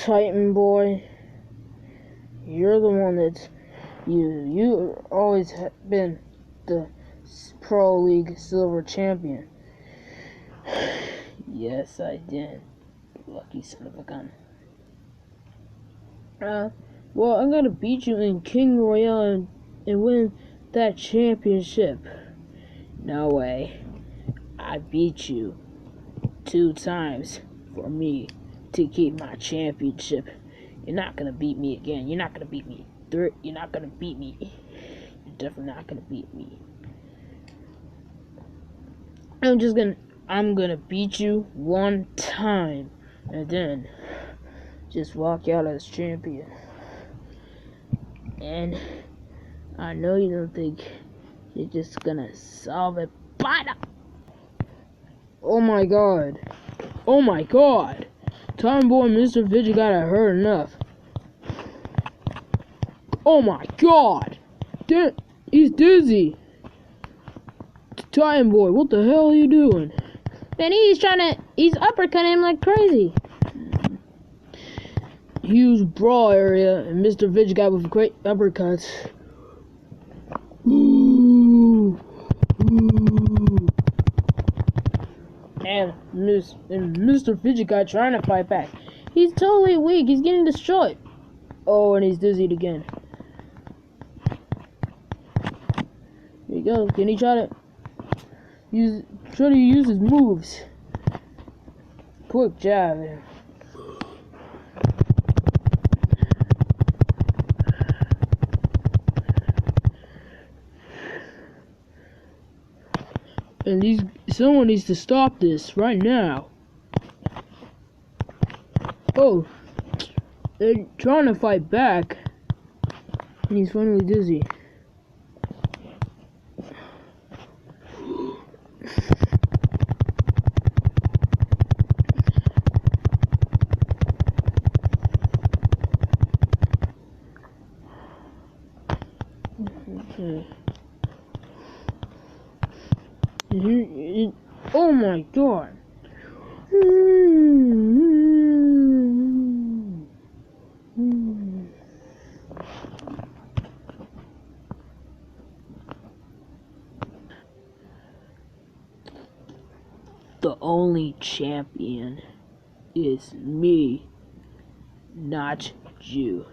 Titan boy. You're the one that's you always have been the Pro League Silver Champion. Yes, I did. Lucky son of a gun. Well, I'm gonna beat you in King Royale and win that championship. No way. I beat you 2 times for me to keep my championship. You're not gonna beat me again. You're not gonna beat me. You're not gonna beat me. You're definitely not gonna beat me. I'm gonna beat you 1 time and then just walk out as champion. And I know you don't think you're just gonna solve it, but oh my god. Oh my god. Time boy Mr. Fidget got hurt enough. Oh my god! He's dizzy! Time boy, what the hell are you doing? Man, he's uppercutting him like crazy. Huge brawl area, and Mr. Fidget got with great uppercuts. Ooh. Ooh. And Mr. Fidget got trying to fight back. He's totally weak, he's getting destroyed. Oh, and he's dizzied again. Here you go. Can he try to use his moves? Quick jab there. And someone needs to stop this right now. Oh, they're trying to fight back, and he's finally dizzy. Okay. Oh my god. The only champion is me, not you.